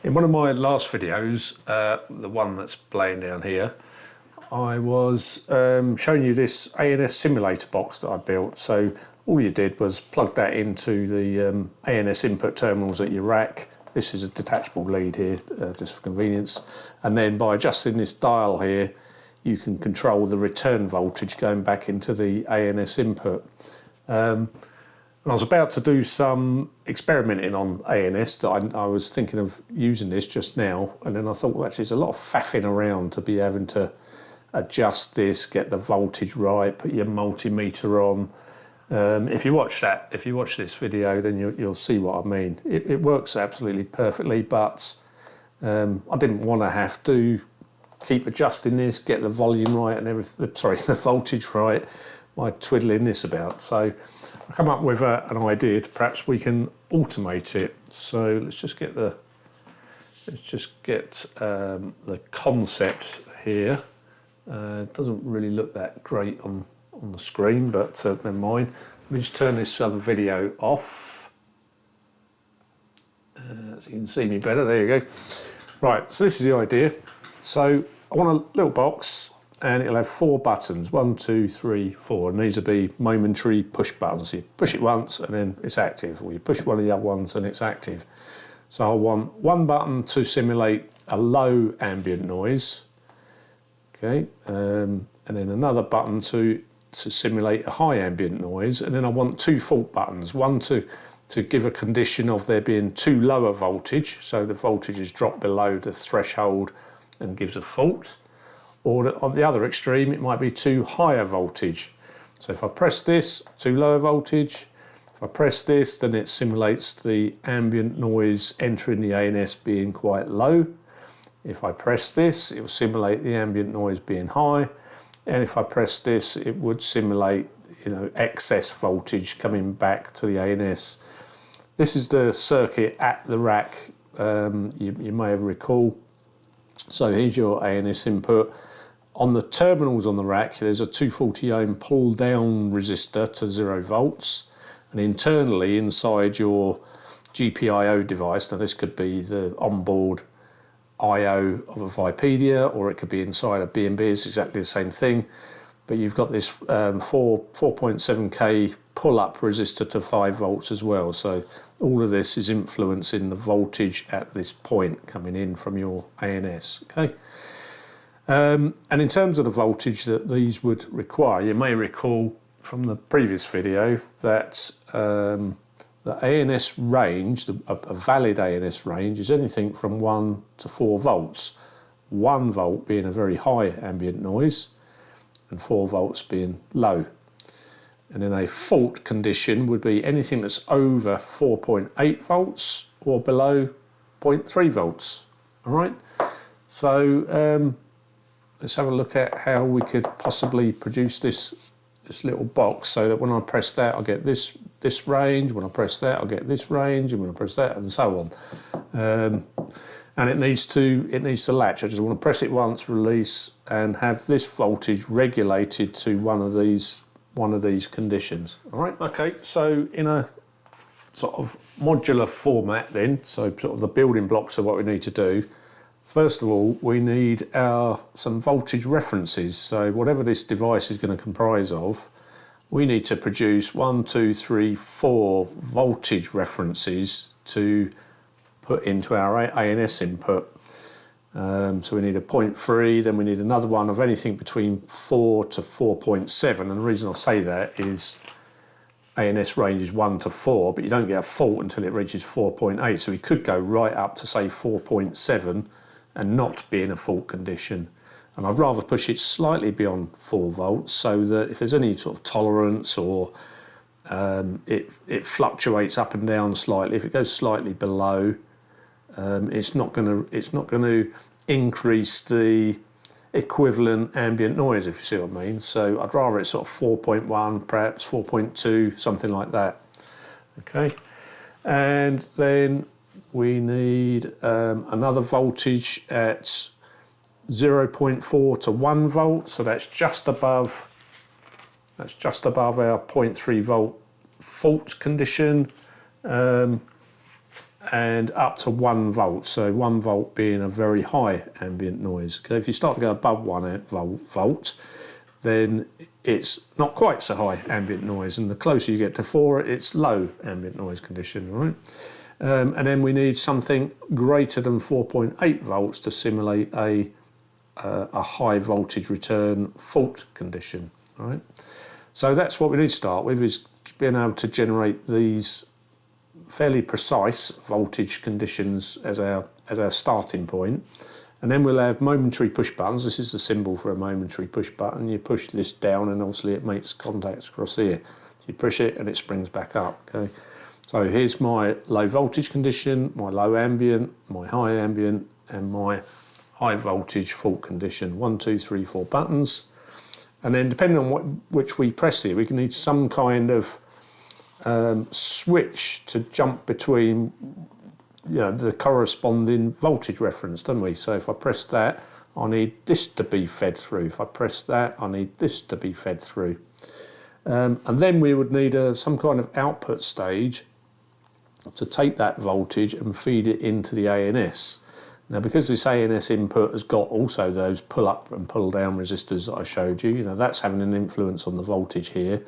In one of my last videos, the one that's playing down here, I was showing you this ANS simulator box that I built. So all you did was plug that into the ANS input terminals at your rack. This is a detachable lead here, just for convenience. And then by adjusting this dial here, you can control the return voltage going back into the ANS input. And I was about to do some experimenting on ANS that I was thinking of using this just now, and then I thought, well, actually, there's a lot of faffing around to be having to adjust this, get the voltage right, put your multimeter on. If you watch this video, then you'll see what I mean. It works absolutely perfectly, but I didn't want to have to keep adjusting this, get the volume right and everything. Sorry, the voltage right by twiddling this about. So I come up with an idea to perhaps we can automate it. So let's just get the concept here. It doesn't really look that great on the screen, but never mind. Let me just turn this other video off so you can see me better. There you go. Right, so this is the idea. So I want a little box, and it'll have 4 buttons, 1, 2, 3, 4, and these will be momentary push buttons. So you push it once and then it's active, or you push one of the other ones and it's active. So I want one button to simulate a low ambient noise, okay, and then another button to simulate a high ambient noise, and then I want 2 fault buttons, one to give a condition of there being too low a voltage, so the voltage is dropped below the threshold and gives a fault. Or on the other extreme, it might be too high a voltage. So if I press this, too low a voltage. If I press this, then it simulates the ambient noise entering the ANS being quite low. If I press this, it will simulate the ambient noise being high. And if I press this, it would simulate, excess voltage coming back to the ANS. This is the circuit at the rack, you may have recall. So here's your ANS input. On the terminals on the rack, there's a 240 ohm pull down resistor to 0 volts. And internally inside your GPIO device, now this could be the onboard IO of a Vipedia, or it could be inside a B&B, it's exactly the same thing. But you've got this 4.7K pull-up resistor to 5 volts as well. So all of this is influencing the voltage at this point coming in from your ANS, okay? And in terms of the voltage that these would require, you may recall from the previous video that the ANS range, a valid ANS range, is anything from 1 to 4 volts. 1 volt being a very high ambient noise and 4 volts being low. And then a fault condition would be anything that's over 4.8 volts or below 0.3 volts. All right. So let's have a look at how we could possibly produce this little box so that when I press that, I'll get this range. When I press that, I'll get this range, and when I press that, and so on. And it needs to latch. I just want to press it once, release, and have this voltage regulated to one of these conditions. All right. Okay. So in a sort of modular format, then, so sort of the building blocks of what we need to do. First of all, we need some voltage references. So whatever this device is going to comprise of, we need to produce 1, 2, 3, 4 voltage references to put into our ANS input. So we need a 0.3, then we need another one of anything between 4 to 4.7. And the reason I say that is ANS range is 1 to 4, but you don't get a fault until it reaches 4.8. So we could go right up to say 4.7 and not be in a fault condition. And I'd rather push it slightly beyond 4 volts so that if there's any sort of tolerance or it fluctuates up and down slightly, if it goes slightly below, it's not going to increase the equivalent ambient noise, if you see what I mean. So I'd rather it's sort of 4.1, perhaps 4.2, something like that. Okay, and then we need another voltage at 0.4 to 1 volt, so that's just above our 0.3 volt fault condition. and up to 1 volt. So 1 volt being a very high ambient noise. Okay, if you start to go above 1 volt, then it's not quite so high ambient noise, and the closer you get to 4, it's low ambient noise condition, right? And then we need something greater than 4.8 volts to simulate a high voltage return fault condition, right? So that's what we need to start with, is being able to generate these fairly precise voltage conditions as our starting point. And then we'll have momentary push buttons. This is the symbol for a momentary push button. You push this down and obviously it makes contacts across here. So you push it and it springs back up, okay? So here's my low voltage condition, my low ambient, my high ambient, and my high voltage fault condition. 1, 2, 3, 4 buttons. And then depending on which we press here, we can need some kind of switch to jump between, you know, the corresponding voltage reference, don't we? So if I press that, I need this to be fed through. If I press that, I need this to be fed through. And then we would need some kind of output stage to take that voltage and feed it into the ANS. Now, because this ANS input has got also those pull up and pull down resistors that I showed you, you know, that's having an influence on the voltage here,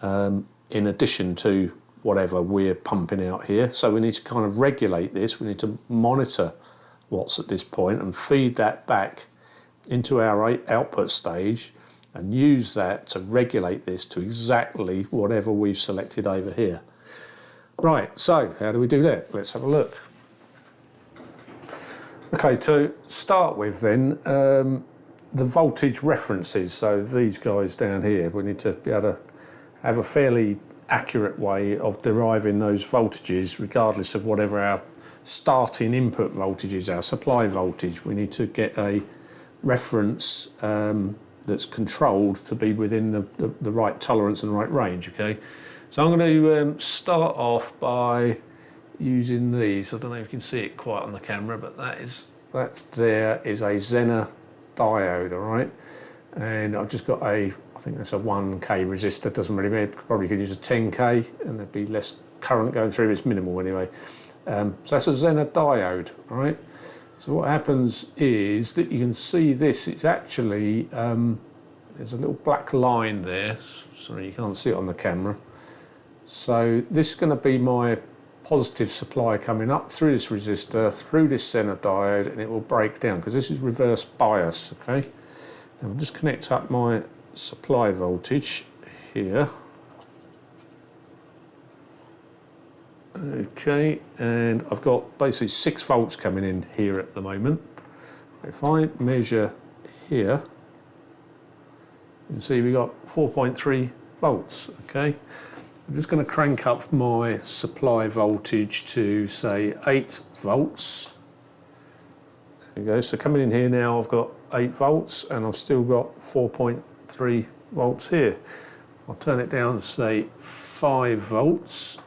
in addition to whatever we're pumping out here. So we need to kind of regulate this. We need to monitor what's at this point and feed that back into our output stage and use that to regulate this to exactly whatever we've selected over here. Right, so how do we do that? Let's have a look. Okay, to start with then, the voltage references, so these guys down here, we need to be able to have a fairly accurate way of deriving those voltages regardless of whatever our starting input voltage is, our supply voltage. We need to get a reference that's controlled to be within the right tolerance and the right range, okay? So I'm going to start off by using these. I don't know if you can see it quite on the camera, but that's there is a Zener diode, all right? And I've just got I think that's a 1K resistor, doesn't really matter, probably could use a 10K and there'd be less current going through, it's minimal anyway. So that's a Zener diode, all right? So what happens is that you can see this, it's actually, there's a little black line there, sorry you can't see it on the camera. So this is going to be my positive supply coming up through this resistor, through this Zener diode, and it will break down because this is reverse bias, okay? Now I'll just connect up my supply voltage here. Okay, and I've got basically 6 volts coming in here at the moment. If I measure here, you can see we got 4.3 volts, okay? I'm just going to crank up my supply voltage to say 8 volts. There we go, so coming in here now I've got 8 volts and I've still got 4.3 volts here. I'll turn it down to say 5 volts.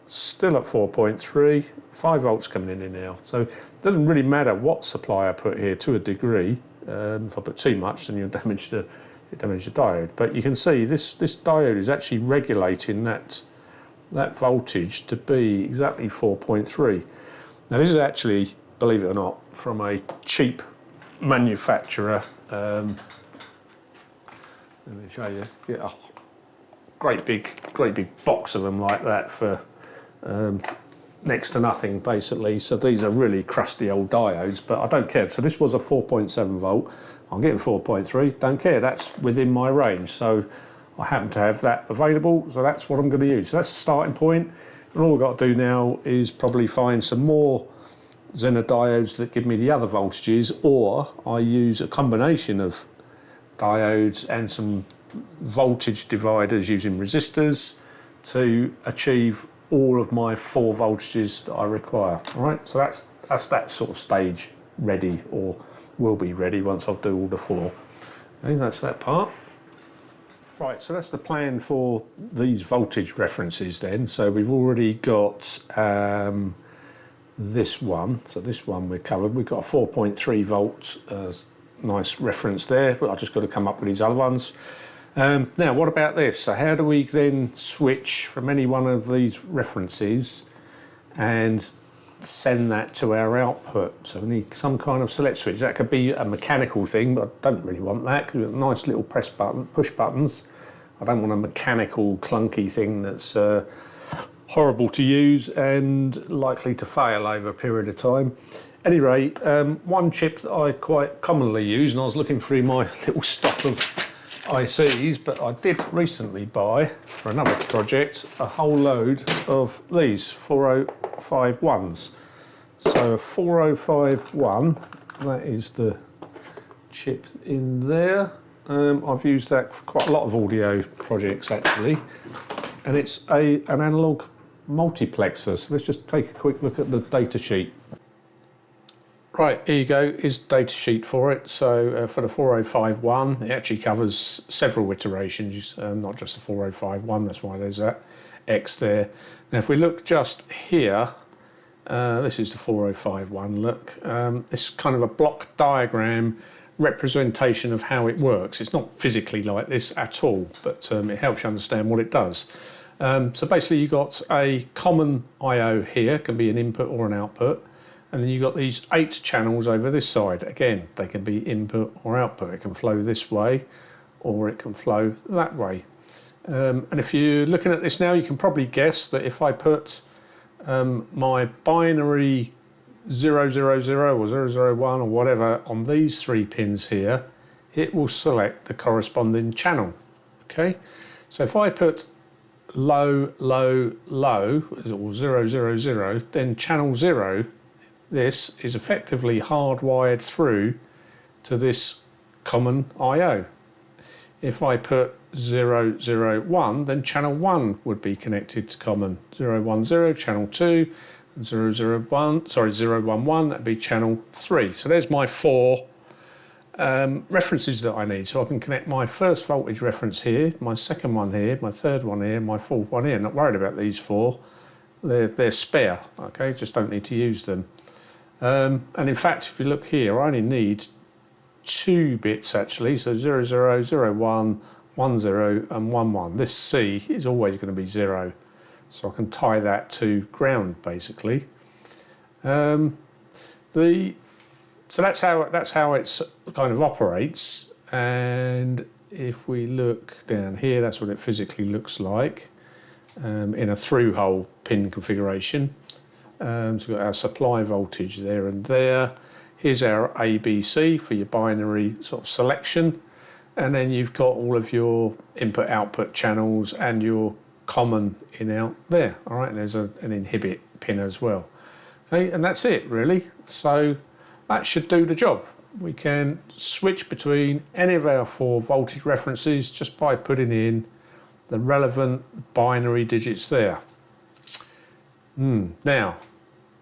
Still at 4.3, 5 volts coming in now. So it doesn't really matter what supply I put here to a degree. If I put too much, then you'll damage the diode. But you can see this diode is actually regulating that voltage to be exactly 4.3. Now this is actually, believe it or not, from a cheap manufacturer. Let me show you. Get a great big box of them like that for next to nothing basically. So these are really crusty old diodes, but I don't care. So this was a 4.7 volt. I'm getting 4.3, don't care, that's within my range. So I happen to have that available, so that's what I'm going to use. So that's the starting point. And all we've got to do now is probably find some more Zener diodes that give me the other voltages, or I use a combination of diodes and some voltage dividers using resistors to achieve all of my 4 voltages that I require. All right, so that's that sort of stage ready, or will be ready once I've do all the 4. Okay, that's that part. Right, so that's the plan for these voltage references then. So we've already got this one. So this one we're covered. We've got a 4.3 volt nice reference there, but I've just got to come up with these other ones. Now, what about this? So how do we then switch from any one of these references and send that to our output? So we need some kind of select switch. That could be a mechanical thing, but I don't really want that because we've got nice little push buttons. I don't want a mechanical clunky thing that's horrible to use and likely to fail over a period of time. At any rate, one chip that I quite commonly use, and I was looking through my little stock of ICs, but I did recently buy, for another project, a whole load of these 4051s. So a 4051, that is the chip in there. I've used that for quite a lot of audio projects actually, and it's an analog multiplexer. So let's just take a quick look at the data sheet. Right, here you go, is the data sheet for it. So for the 4051, it actually covers several iterations, not just the 4051, that's why there's that X there. Now if we look just here, this is the 4051, look, it's kind of a block diagram representation of how it works. It's not physically like this at all, but it helps you understand what it does. So basically you've got a common I/O here, can be an input or an output. And then you've got these 8 channels over this side. Again, they can be input or output. It can flow this way or it can flow that way. And if you're looking at this now, you can probably guess that if I put my binary 000 or 001 or whatever on these 3 pins here, it will select the corresponding channel. Okay, so if I put low, low, low, or 000, then channel 0, this is effectively hardwired through to this common I/O. If I put 001, then channel 1 would be connected to common. 010, channel 2, and 011, that'd be channel 3. So there's my 4 references that I need. So I can connect my first voltage reference here, my second one here, my third one here, my fourth one here. Not worried about these 4. They're spare, okay, just don't need to use them. And in fact, if you look here, I only need 2 bits actually, so 00, 01, 10 and 11. This C is always going to be 0, so I can tie that to ground basically. So that's how it's kind of operates. And if we look down here, that's what it physically looks like in a through-hole pin configuration. So we've got our supply voltage there and there. Here's our ABC for your binary sort of selection. And then you've got all of your input-output channels and your common in-out there. All right, and there's an inhibit pin as well. Okay, and that's it really. So that should do the job. We can switch between any of our 4 voltage references just by putting in the relevant binary digits there. Now,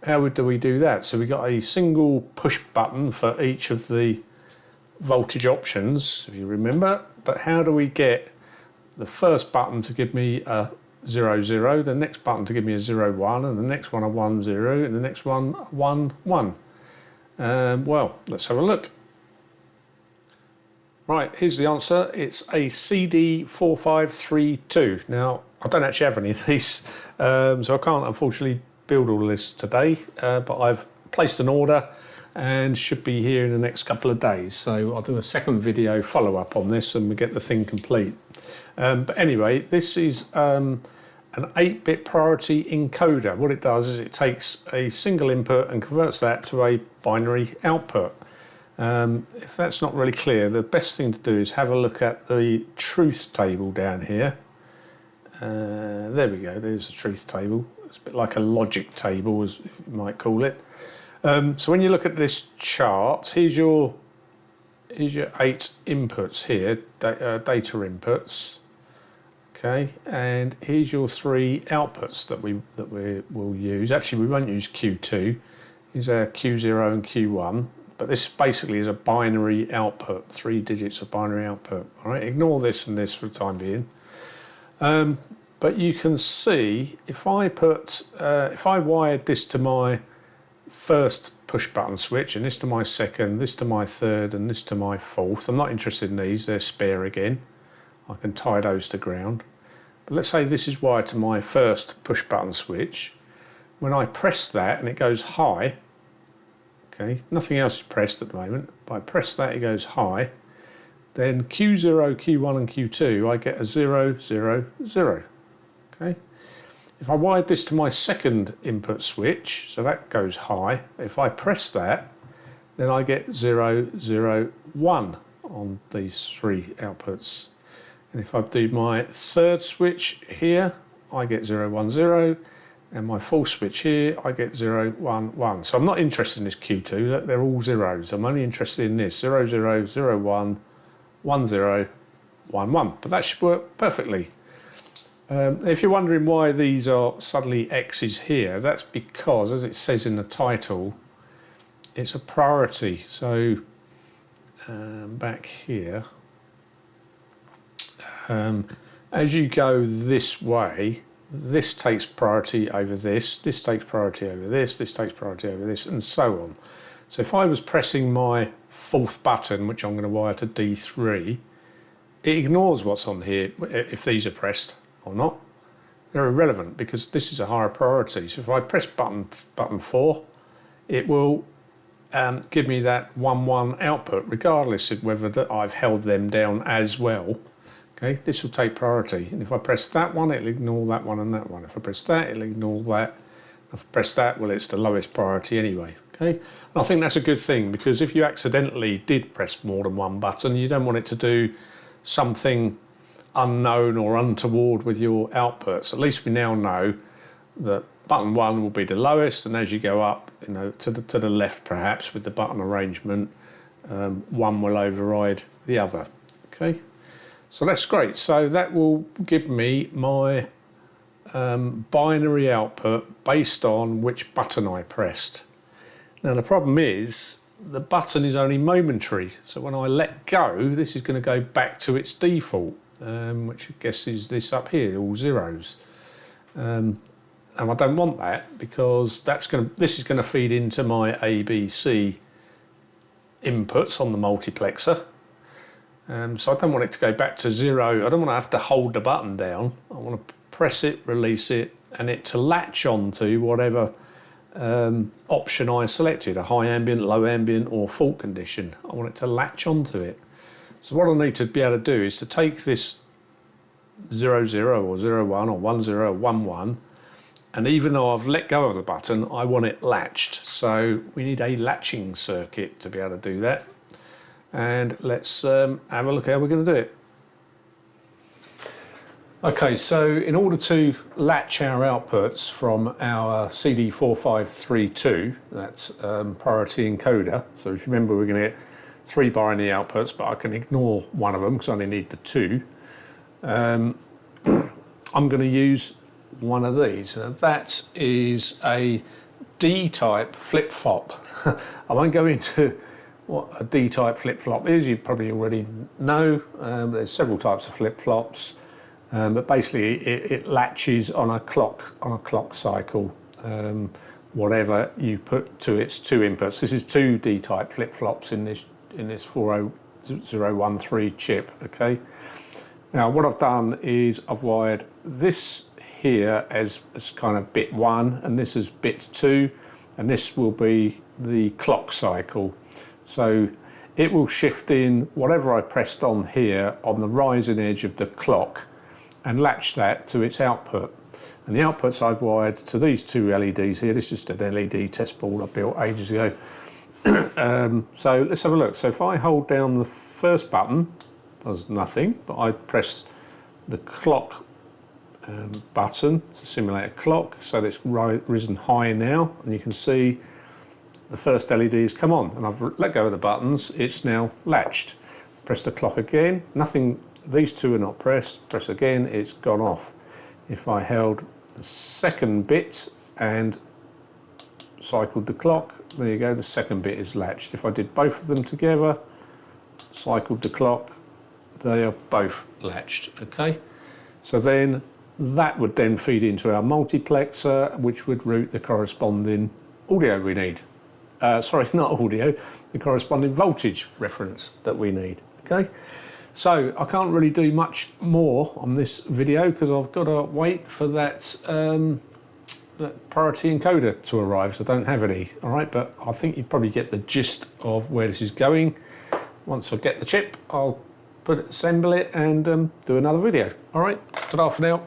how do we do that? So we've got a single push button for each of the voltage options, if you remember, but how do we get the first button to give me a 00, the next button to give me a 01, and the next one a 10, and the next one a 11? Well, let's have a look. Right, here's the answer. It's a CD4532. Now, I don't actually have any of these, so I can't unfortunately build all this today, but I've placed an order and should be here in the next couple of days. So I'll do a second video follow-up on this and we get the thing complete. But anyway, this is an 8-bit priority encoder. What it does is it takes a single input and converts that to a binary output. If that's not really clear, the best thing to do is have a look at the truth table down here. There we go, there's the truth table. It's a bit like a logic table, as you might call it. So when you look at this chart, here's your 8 inputs here, data inputs. Okay, and here's your 3 outputs that we will use. Actually, we won't use Q2. Here's our Q0 and Q1. But this basically is a binary output, 3 digits of binary output. All right, ignore this and this for the time being. But you can see if I wired this to my first push button switch, and this to my second, this to my third, and this to my fourth. I'm not interested in these; they're spare again. I can tie those to ground. But let's say this is wired to my first push button switch. When I press that and it goes high, okay, nothing else is pressed at the moment, but I press that, it goes high, then Q0, Q1 and Q2, I get a 0, 0, 0, okay. If I wired this to my second input switch, so that goes high, if I press that, then I get 0, 0, 1 on these three outputs. And if I do my third switch here, I get 0, 1, 0, and my fourth switch here, I get 0, 1, 1. So I'm not interested in this Q2, they're all zeros. I'm only interested in this 0, 0, 0, 1, 1, 0, 1, 1. But that should work perfectly. If you're wondering why these are suddenly X's here, that's because, as it says in the title, it's a priority. So back here, as you go this way, this takes priority over this takes priority over this takes priority over this, and so on. So if I was pressing my fourth button, which I'm going to wire to D3, it ignores what's on here if these are pressed or not. They're irrelevant because this is a higher priority. So if I press button 4, it will give me that 1, 1 output, regardless of whether I've held them down as well. Okay, this will take priority. And if I press that one, it'll ignore that one and that one. If I press that, it'll ignore that. If I press that, well, it's the lowest priority anyway. Okay, and I think that's a good thing, because if you accidentally did press more than one button, you don't want it to do something unknown or untoward with your outputs. At least we now know that button 1 will be the lowest, and as you go up, you know, to the left perhaps with the button arrangement, one will override the other. Okay, so that's great. So that will give me my binary output based on which button I pressed. Now the problem is the button is only momentary, so when I let go, this is going to go back to its default, which I guess is this up here, all zeros. And I don't want that, because this is going to feed into my ABC inputs on the multiplexer. So I don't want it to go back to 0. I don't want to have to hold the button down. I want to press it, release it, and it to latch onto whatever option I selected, a high ambient, low ambient, or fault condition. I want it to latch onto it. So what I need to be able to do is to take this 0, 0 or 0, 1 or 1, 0, 1, 1, and even though I've let go of the button, I want it latched. So we need a latching circuit to be able to do that. And let's have a look how we're going to do it. Okay, so in order to latch our outputs from our CD4532, that's priority encoder. So if you remember, we're going to get 3 binary outputs, but I can ignore one of them because I only need the 2. I'm going to use one of these. That is a D-type flip-flop. I won't go into what a D-type flip-flop is. You probably already know. There's several types of flip-flops. But basically it latches on a clock cycle, whatever you put to its 2 inputs. This is 2 D-type flip-flops in this 40013 chip. Okay. Now what I've done is I've wired this here as kind of bit 1, and this is bit 2, and this will be the clock cycle. So it will shift in whatever I pressed on here on the rising edge of the clock, and latch that to its output. And the outputs I've wired to these 2 LEDs here. This is just an LED test board I built ages ago. So let's have a look. So if I hold down the first button, does nothing, but I press the clock button to simulate a clock, so that it's risen high now, and you can see the first LED has come on, and I've let go of the buttons, it's now latched. Press the clock again, nothing. These 2 are not pressed. Press again, it's gone off. If I held the second bit and cycled the clock, there you go, the second bit is latched. If I did both of them together, cycled the clock, they are both latched, okay? So then that would then feed into our multiplexer, which would route the corresponding audio we need. Sorry, not audio, the corresponding voltage reference that we need, okay? So I can't really do much more on this video because I've got to wait for that, that priority encoder to arrive, so I don't have any, all right? But I think you probably get the gist of where this is going. Once I get the chip, I'll assemble it and do another video. All right, ta-da for now.